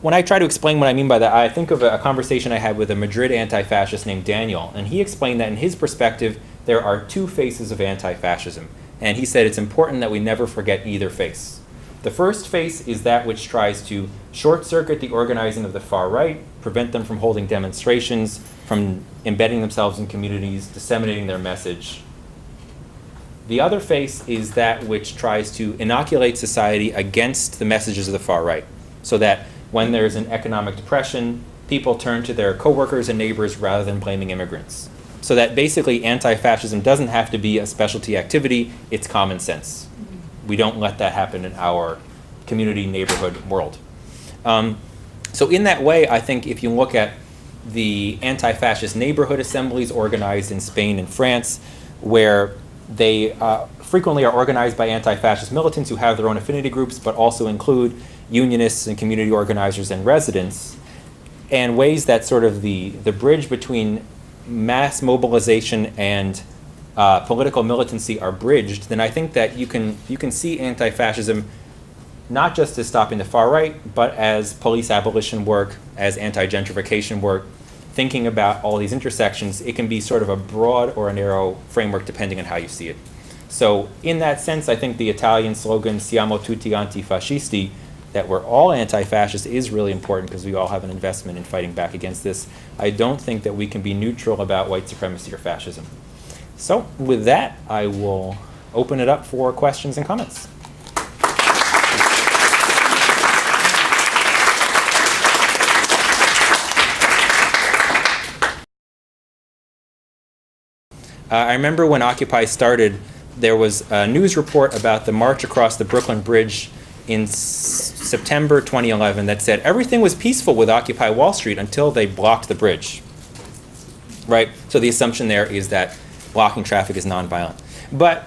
when I try to explain what I mean by that, I think of a conversation I had with a Madrid anti-fascist named Daniel, and he explained that in his perspective, there are two faces of anti-fascism. And he said it's important that we never forget either face. The first face is that which tries to short-circuit the organizing of the far right, prevent them from holding demonstrations, from embedding themselves in communities, disseminating their message. The other face is that which tries to inoculate society against the messages of the far right, so that when there's an economic depression, people turn to their coworkers and neighbors rather than blaming immigrants. So that basically anti-fascism doesn't have to be a specialty activity, it's common sense. We don't let that happen in our community neighborhood world. So in that way, I think if you look at the anti-fascist neighborhood assemblies organized in Spain and France, where they frequently are organized by anti-fascist militants who have their own affinity groups, but also include unionists and community organizers and residents, and ways that sort of the bridge between mass mobilization and political militancy are bridged, then I think that you can see anti-fascism not just as stopping the far right, but as police abolition work, as anti-gentrification work, thinking about all these intersections. It can be sort of a broad or a narrow framework depending on how you see it. So in that sense, I think the Italian slogan, "Siamo tutti antifascisti," that we're all anti-fascist, is really important because we all have an investment in fighting back against this. I don't think that we can be neutral about white supremacy or fascism. So with that, I will open it up for questions and comments. I remember when Occupy started, there was a news report about the march across the Brooklyn Bridge in September 2011 that said everything was peaceful with Occupy Wall Street until they blocked the bridge, right? So the assumption there is that blocking traffic is nonviolent. But,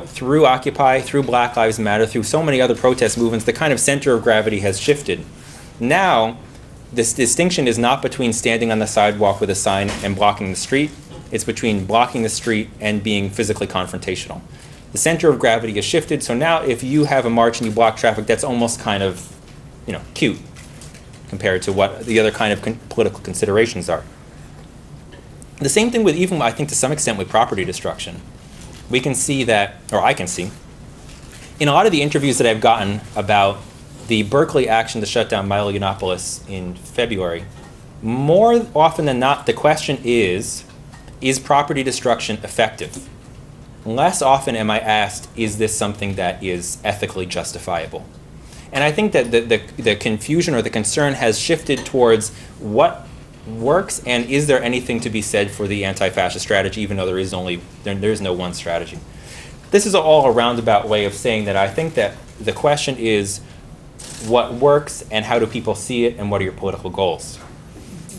through Occupy, through Black Lives Matter, through so many other protest movements, the kind of center of gravity has shifted. Now, this distinction is not between standing on the sidewalk with a sign and blocking the street. It's between blocking the street and being physically confrontational. The center of gravity has shifted, so now if you have a march and you block traffic, that's almost kind of, cute compared to what the other kind of political considerations are. The same thing with even, I think to some extent, with property destruction. We can see that, or I can see, in a lot of the interviews that I've gotten about the Berkeley action to shut down Milo Yiannopoulos in February, more often than not, the question is property destruction effective? Less often am I asked, is this something that is ethically justifiable? And I think that the confusion or the concern has shifted towards what works and is there anything to be said for the anti-fascist strategy, even though there is no one strategy. This is all a roundabout way of saying that I think that the question is what works and how do people see it and what are your political goals?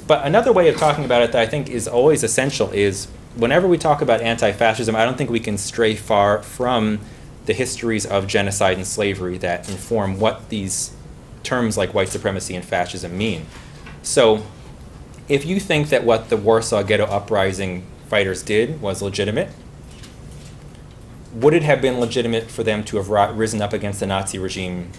But another way of talking about it that I think is always essential is whenever we talk about anti-fascism, I don't think we can stray far from the histories of genocide and slavery that inform what these terms like white supremacy and fascism mean. So if you think that what the Warsaw Ghetto Uprising fighters did was legitimate, would it have been legitimate for them to have risen up against the Nazi regime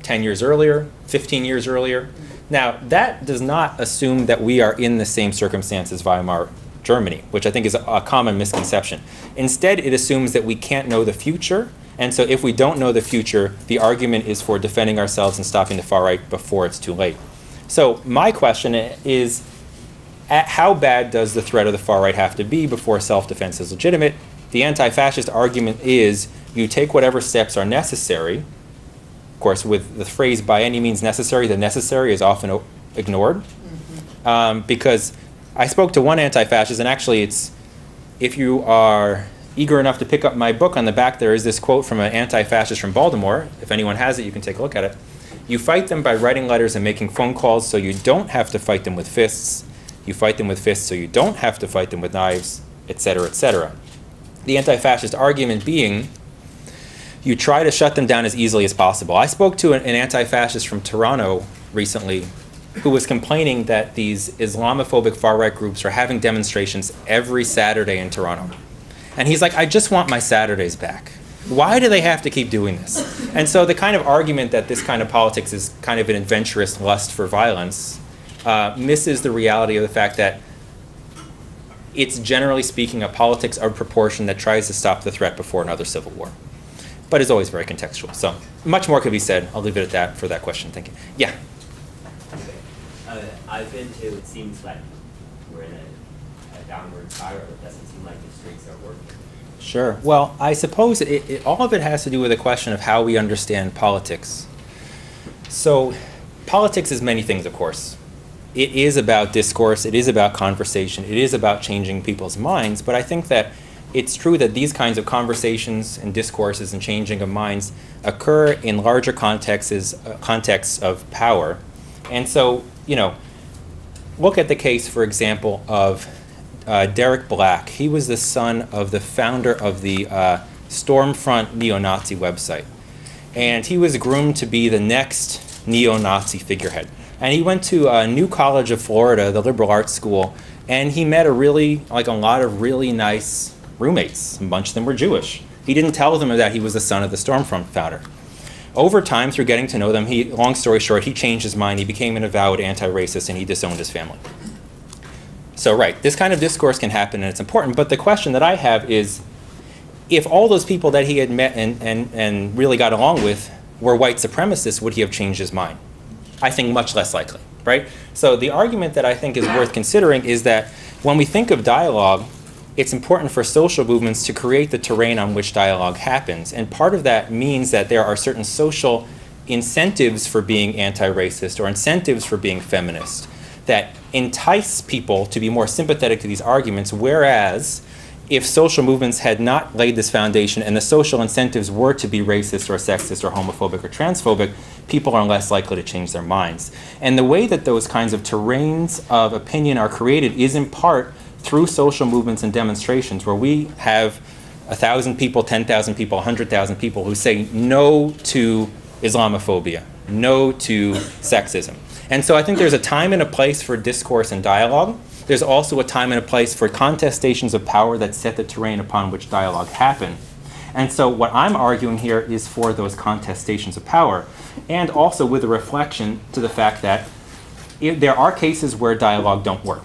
10 years earlier, 15 years earlier? Now, that does not assume that we are in the same circumstance as Weimar Germany, which I think is a common misconception. Instead, it assumes that we can't know the future, and so if we don't know the future, the argument is for defending ourselves and stopping the far right before it's too late. So my question is, how bad does the threat of the far right have to be before self-defense is legitimate? The anti-fascist argument is you take whatever steps are necessary. Of course, with the phrase by any means necessary, the necessary is often ignored. Because I spoke to one anti-fascist, and actually it's if you are eager enough to pick up my book, on the back there is this quote from an anti-fascist from Baltimore. If anyone has it, you can take a look at it. You fight them by writing letters and making phone calls so you don't have to fight them with fists. You fight them with fists so you don't have to fight them with knives, etc., etc. The anti-fascist argument being, you try to shut them down as easily as possible. I spoke to an anti-fascist from Toronto recently who was complaining that these Islamophobic far-right groups are having demonstrations every Saturday in Toronto. And he's like, I just want my Saturdays back. Why do they have to keep doing this? And so the kind of argument that this kind of politics is kind of an adventurous lust for violence misses the reality of the fact that it's, generally speaking, a politics of proportion that tries to stop the threat before another civil war, but is always very contextual. So much more could be said. I'll leave it at that for that question. Thank you. Yeah? I've been to, it seems like we're in a downward spiral. It doesn't seem like the streets are working. Sure. Well, I suppose all of it has to do with the question of how we understand politics. So politics is many things, of course. It is about discourse. It is about conversation. It is about changing people's minds. But I think that it's true that these kinds of conversations and discourses and changing of minds occur in larger contexts of power. And so, look at the case, for example, of Derek Black. He was the son of the founder of the Stormfront neo-Nazi website. And he was groomed to be the next neo-Nazi figurehead. And he went to New College of Florida, the liberal arts school, and he met a lot of really nice roommates. A bunch of them were Jewish. He didn't tell them that he was the son of the Stormfront founder. Over time, through getting to know them, long story short, he changed his mind. He became an avowed anti-racist, and he disowned his family. So, right, this kind of discourse can happen, and it's important. But the question that I have is, if all those people that he had met and really got along with were white supremacists, would he have changed his mind? I think much less likely, right? So the argument that I think is worth considering is that when we think of dialogue, it's important for social movements to create the terrain on which dialogue happens. And part of that means that there are certain social incentives for being anti-racist or incentives for being feminist that entice people to be more sympathetic to these arguments, whereas if social movements had not laid this foundation and the social incentives were to be racist or sexist or homophobic or transphobic, people are less likely to change their minds. And the way that those kinds of terrains of opinion are created is in part through social movements and demonstrations where we have 1,000 people, 10,000 people, 100,000 people who say no to Islamophobia, no to sexism. And so I think there's a time and a place for discourse and dialogue. There's also a time and a place for contestations of power that set the terrain upon which dialogue happen. And so what I'm arguing here is for those contestations of power, and also with a reflection to the fact that there are cases where dialogue don't work.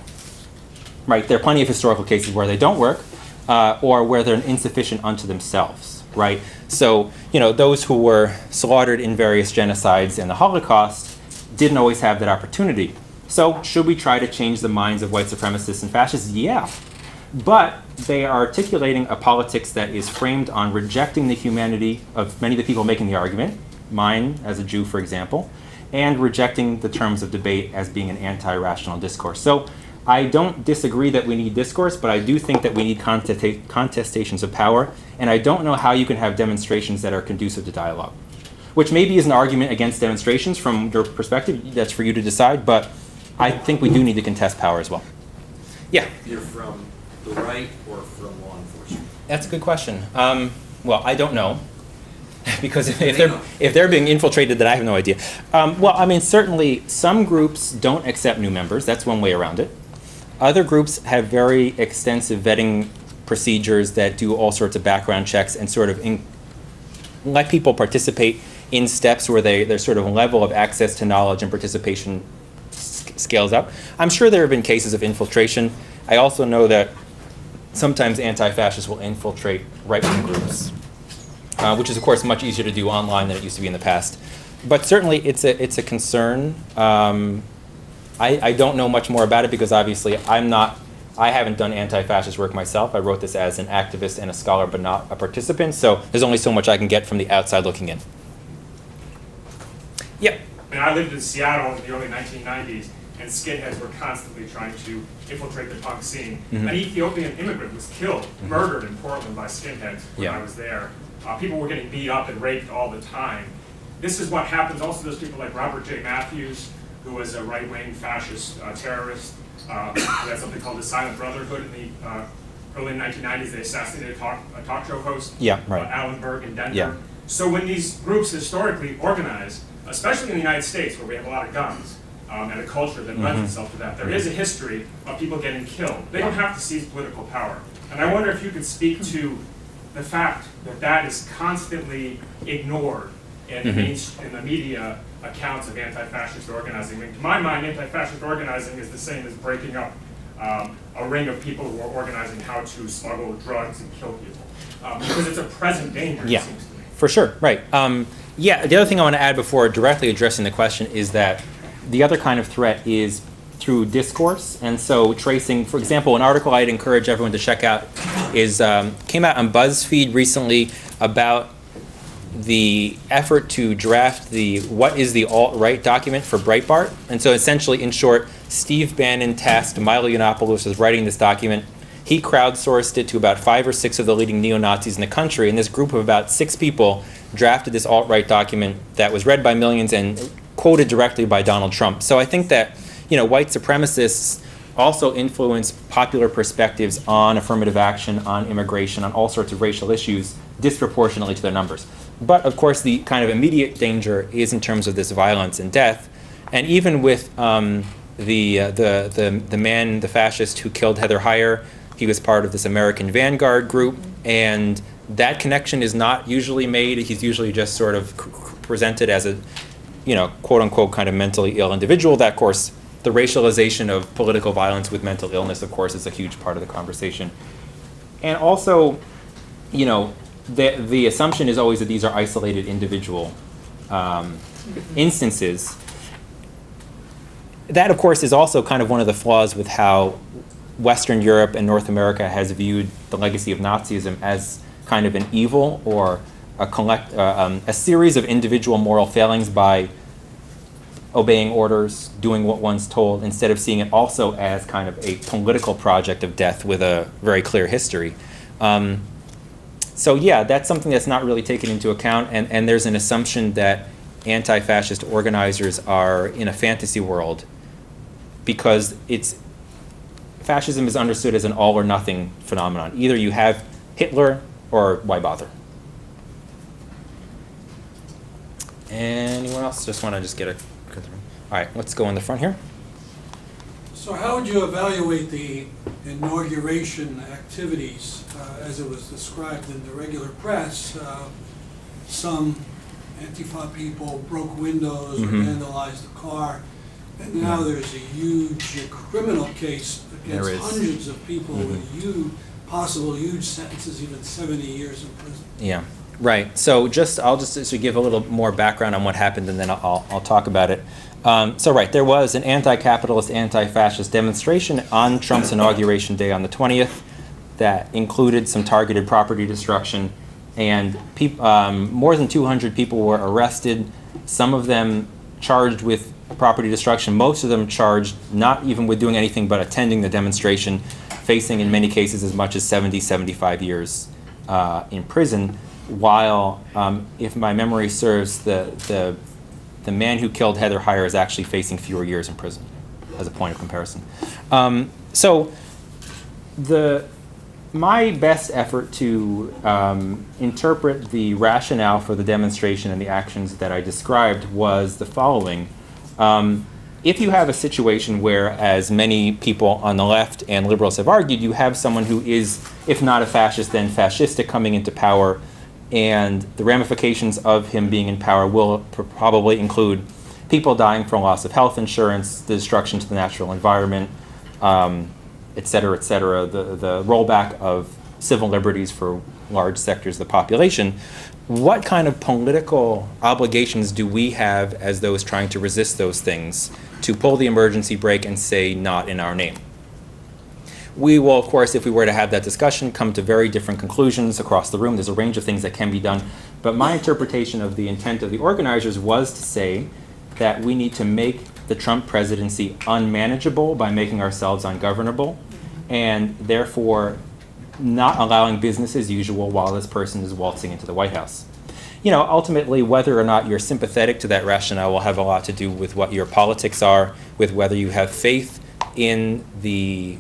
Right? There are plenty of historical cases where they don't work, or where they're insufficient unto themselves. Right? So, those who were slaughtered in various genocides and the Holocaust didn't always have that opportunity. So, should we try to change the minds of white supremacists and fascists? Yeah. But they are articulating a politics that is framed on rejecting the humanity of many of the people making the argument, mine as a Jew, for example, and rejecting the terms of debate as being an anti-rational discourse. So I don't disagree that we need discourse, but I do think that we need contestations of power, and I don't know how you can have demonstrations that are conducive to dialogue, which maybe is an argument against demonstrations from your perspective. That's for you to decide, but I think we do need to contest power as well. Yeah? You're from the right or from law enforcement? That's a good question. Well, I don't know. Because if they're being infiltrated, then I have no idea. Certainly some groups don't accept new members. That's one way around it. Other groups have very extensive vetting procedures that do all sorts of background checks and sort of let people participate in steps where their sort of level of access to knowledge and participation scales up. I'm sure there have been cases of infiltration. I also know that sometimes anti-fascists will infiltrate right-wing groups. Which is, of course, much easier to do online than it used to be in the past. But certainly it's a concern. I don't know much more about it because obviously I haven't done anti-fascist work myself. I wrote this as an activist and a scholar, but not a participant. So there's only so much I can get from the outside looking in. Yep. I lived in Seattle in the early 1990s, and skinheads were constantly trying to infiltrate the punk scene. An Ethiopian immigrant was killed, murdered in Portland by skinheads when I was there. People were getting beat up and raped all the time. This is what happens. Also, there's people like Robert J. Matthews, who was a right-wing fascist terrorist. Who had something called the Silent Brotherhood in the early 1990s. They assassinated a talk show host, Alan Berg in Denver. Yeah. So when these groups historically organize, especially in the United States where we have a lot of guns and a culture that lends itself to that, there is a history of people getting killed. They don't have to seize political power. And I wonder if you could speak to the fact that that is constantly ignored in the media accounts of anti-fascist organizing. I mean, to my mind, anti-fascist organizing is the same as breaking up a ring of people who are organizing how to smuggle drugs and kill people. Because it's a present danger, it seems to me. For sure, right. The other thing I want to add before directly addressing the question is that the other kind of threat is through discourse. And so tracing, for example, an article I'd encourage everyone to check out is came out on BuzzFeed recently about the effort to draft the what is the alt-right document for Breitbart. And so essentially, in short, Steve Bannon tasked Milo Yiannopoulos with writing this document. He crowdsourced it to about 5 or 6 of the leading neo-Nazis in the country, and this group of about 6 people drafted this alt-right document that was read by millions and quoted directly by Donald Trump. So I think that, white supremacists also influence popular perspectives on affirmative action, on immigration, on all sorts of racial issues disproportionately to their numbers. But of course, the kind of immediate danger is in terms of this violence and death, and even with the man, the fascist who killed Heather Heyer, he was part of this American Vanguard group, and that connection is not usually made. He's usually just sort of presented as a, quote unquote, kind of mentally ill individual. That, of course, the racialization of political violence with mental illness, of course, is a huge part of the conversation. And also, the assumption is always that these are isolated individual instances. That, of course, is also kind of one of the flaws with how Western Europe and North America has viewed the legacy of Nazism as kind of an evil or a series of individual moral failings by obeying orders, doing what one's told, instead of seeing it also as kind of a political project of death with a very clear history. So yeah, that's something that's not really taken into account, and there's an assumption that anti-fascist organizers are in a fantasy world because fascism is understood as an all or nothing phenomenon. Either you have Hitler or why bother? Anyone else? Just want to get a... All right, let's go in the front here. So how would you evaluate the inauguration activities as it was described in the regular press? Some Antifa people broke windows or vandalized the car, and now there's a huge criminal case against hundreds of people with possible huge sentences, even 70 years in prison. Yeah, right. So I'll just give a little more background on what happened, and then I'll talk about it. There was an anti-capitalist, anti-fascist demonstration on Trump's inauguration day on the 20th that included some targeted property destruction, and more than 200 people were arrested, some of them charged with property destruction, most of them charged not even with doing anything but attending the demonstration, facing in many cases as much as 70, 75 years in prison, while, if my memory serves, the man who killed Heather Heyer is actually facing fewer years in prison, as a point of comparison. My best effort to interpret the rationale for the demonstration and the actions that I described was the following. If you have a situation where, as many people on the left and liberals have argued, you have someone who is, if not a fascist, then fascistic coming into power, and the ramifications of him being in power will probably include people dying from loss of health insurance, the destruction to the natural environment, et cetera, the rollback of civil liberties for large sectors of the population. What kind of political obligations do we have as those trying to resist those things to pull the emergency brake and say, not in our name? We will, of course, if we were to have that discussion, come to very different conclusions across the room. There's a range of things that can be done. But my interpretation of the intent of the organizers was to say that we need to make the Trump presidency unmanageable by making ourselves ungovernable, and therefore not allowing business as usual while this person is waltzing into the White House. You know, ultimately, whether or not you're sympathetic to that rationale will have a lot to do with what your politics are, with whether you have faith in the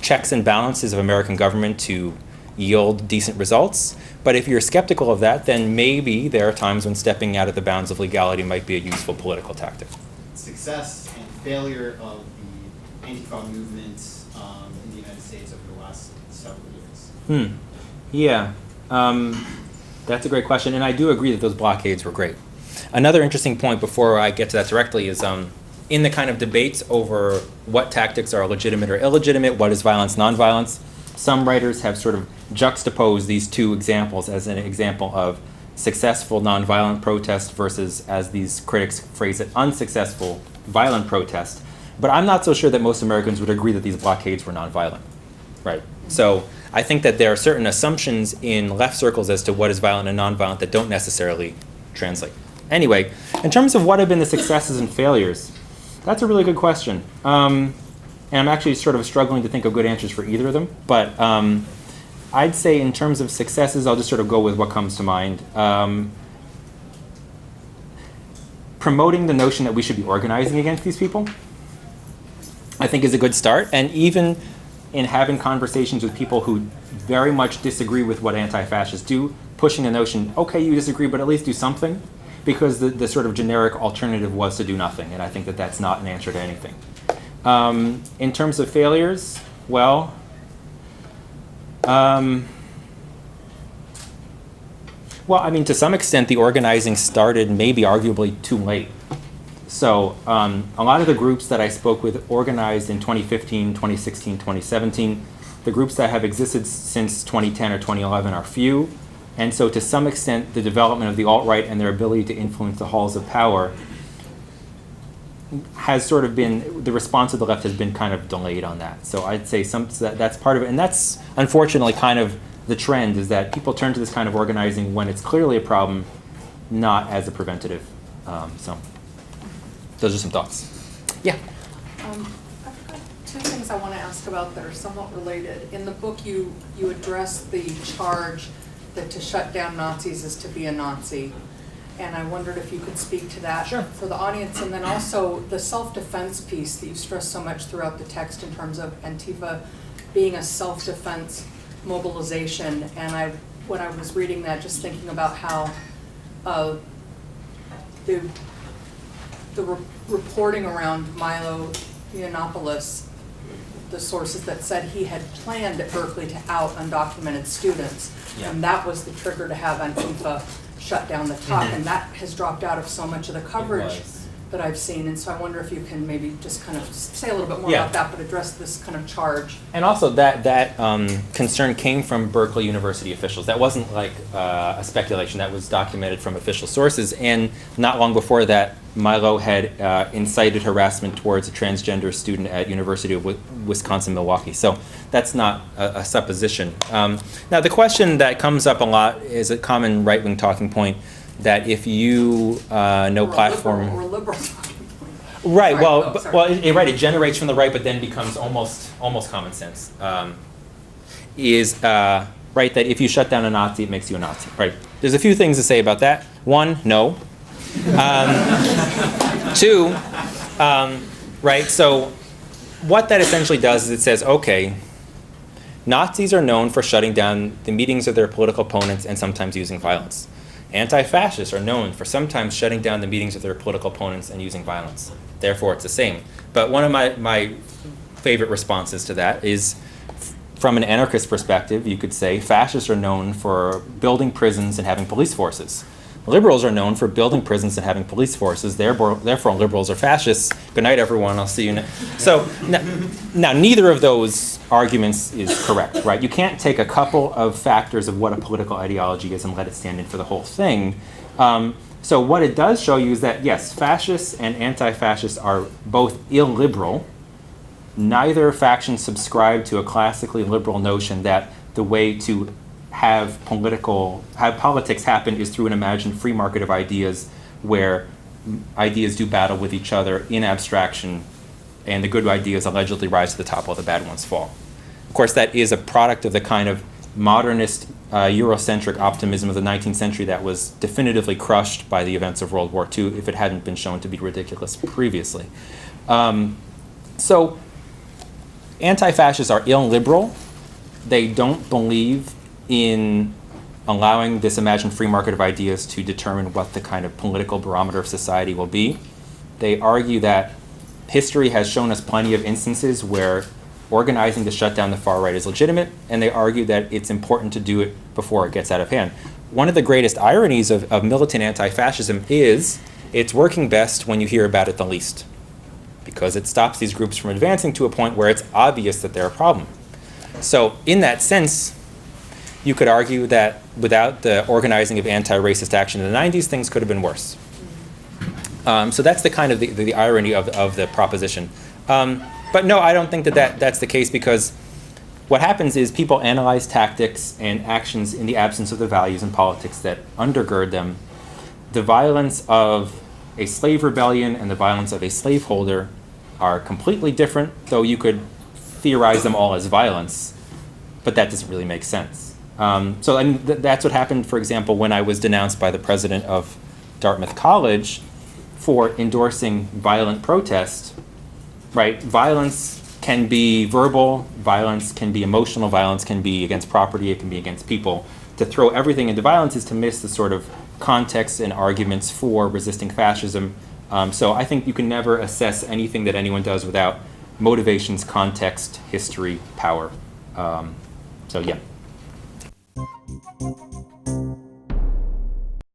checks and balances of American government to yield decent results. But if you're skeptical of that, then maybe there are times when stepping out of the bounds of legality might be a useful political tactic. Success and failure of the Antifa movement in the United States over the last several years. Yeah, that's a great question, and I do agree that those blockades were great. Another interesting point before I get to that directly is in the kind of debates over what tactics are legitimate or illegitimate, what is violence, nonviolence, some writers have sort of juxtaposed these two examples as an example of successful nonviolent protest versus, as these critics phrase it, unsuccessful violent protest. But I'm not so sure that most Americans would agree that these blockades were nonviolent, right? So I think that there are certain assumptions in left circles as to what is violent and nonviolent that don't necessarily translate. Anyway, in terms of what have been the successes and failures, that's a really good question. And I'm actually sort of struggling to think of good answers for either of them. But I'd say in terms of successes, I'll just sort of go with what comes to mind. Promoting the notion that we should be organizing against these people, I think, is a good start. And even in having conversations with people who very much disagree with what anti-fascists do, pushing the notion, okay, you disagree, but at least do something, because the sort of generic alternative was to do nothing. And I think that that's not an answer to anything. In terms of failures, well, I mean, to some extent, the organizing started maybe arguably too late. So a lot of the groups that I spoke with organized in 2015, 2016, 2017. The groups that have existed since 2010 or 2011 are few. And so to some extent, the development of the alt-right and their ability to influence the halls of power has sort of been, the response of the left has been kind of delayed on that. So I'd say that's part of it. And that's unfortunately kind of the trend, is that people turn to this kind of organizing when it's clearly a problem, not as a preventative. So those are some thoughts. Yeah. I've got two things I want to ask about that are somewhat related. In the book, you address the charge that to shut down Nazis is to be a Nazi. And I wondered if you could speak to that for the audience. And then also the self-defense piece that you stress so much throughout the text in terms of Antifa being a self-defense mobilization. And when I was reading that, just thinking about how the reporting around Milo Yiannopoulos, the sources that said he had planned at Berkeley to out undocumented students. Yeah. And that was the trigger to have Antifa shut down the talk, and that has dropped out of so much of the coverage that I've seen. And so I wonder if you can maybe just kind of say a little bit more about that, but address this kind of charge. And also that concern came from Berkeley University officials. That wasn't like a speculation. That was documented from official sources. And not long before that, Milo had incited harassment towards a transgender student at University of Wisconsin-Milwaukee. So that's not a supposition. Now, the question that comes up a lot is a common right-wing talking point that if you know platform... Or liberal talking point. Right, Sorry, it generates from the right, but then becomes almost common sense. Is right that if you shut down a Nazi, it makes you a Nazi. Right. There's a few things to say about that. One, no. Two, right. So what that essentially does is it says, okay, Nazis are known for shutting down the meetings of their political opponents and sometimes using violence. Anti-fascists are known for sometimes shutting down the meetings of their political opponents and using violence. Therefore, it's the same. But one of my favorite responses to that is, from an anarchist perspective, you could say fascists are known for building prisons and having police forces. Liberals are known for building prisons and having police forces. Therefore, liberals are fascists. Good night, everyone. I'll see you next. So now, neither of those arguments is correct, right? You can't take a couple of factors of what a political ideology is and let it stand in for the whole thing. So what it does show you is that, yes, fascists and anti-fascists are both illiberal. Neither faction subscribe to a classically liberal notion that the way to have politics happen is through an imagined free market of ideas where ideas do battle with each other in abstraction, and the good ideas allegedly rise to the top while the bad ones fall. Of course, that is a product of the kind of modernist, Eurocentric optimism of the 19th century that was definitively crushed by the events of World War II if it hadn't been shown to be ridiculous previously. So anti-fascists are illiberal. They don't believe in allowing this imagined free market of ideas to determine what the kind of political barometer of society will be. They argue that history has shown us plenty of instances where organizing to shut down the far right is legitimate, and they argue that it's important to do it before it gets out of hand. One of the greatest ironies of militant anti-fascism is it's working best when you hear about it the least, because it stops these groups from advancing to a point where it's obvious that they're a problem. So in that sense, you could argue that without the organizing of anti-racist action in the 90s, things could have been worse. So that's the kind of the irony of the proposition. But no, I don't think that's the case, because what happens is people analyze tactics and actions in the absence of the values and politics that undergird them. The violence of a slave rebellion and the violence of a slaveholder are completely different, though you could theorize them all as violence, but that doesn't really make sense. So I mean, that's what happened, for example, when I was denounced by the president of Dartmouth College for endorsing violent protest. Right? Violence can be verbal, violence can be emotional, violence can be against property, it can be against people. To throw everything into violence is to miss the sort of context and arguments for resisting fascism. So I think you can never assess anything that anyone does without motivations, context, history, power. So yeah.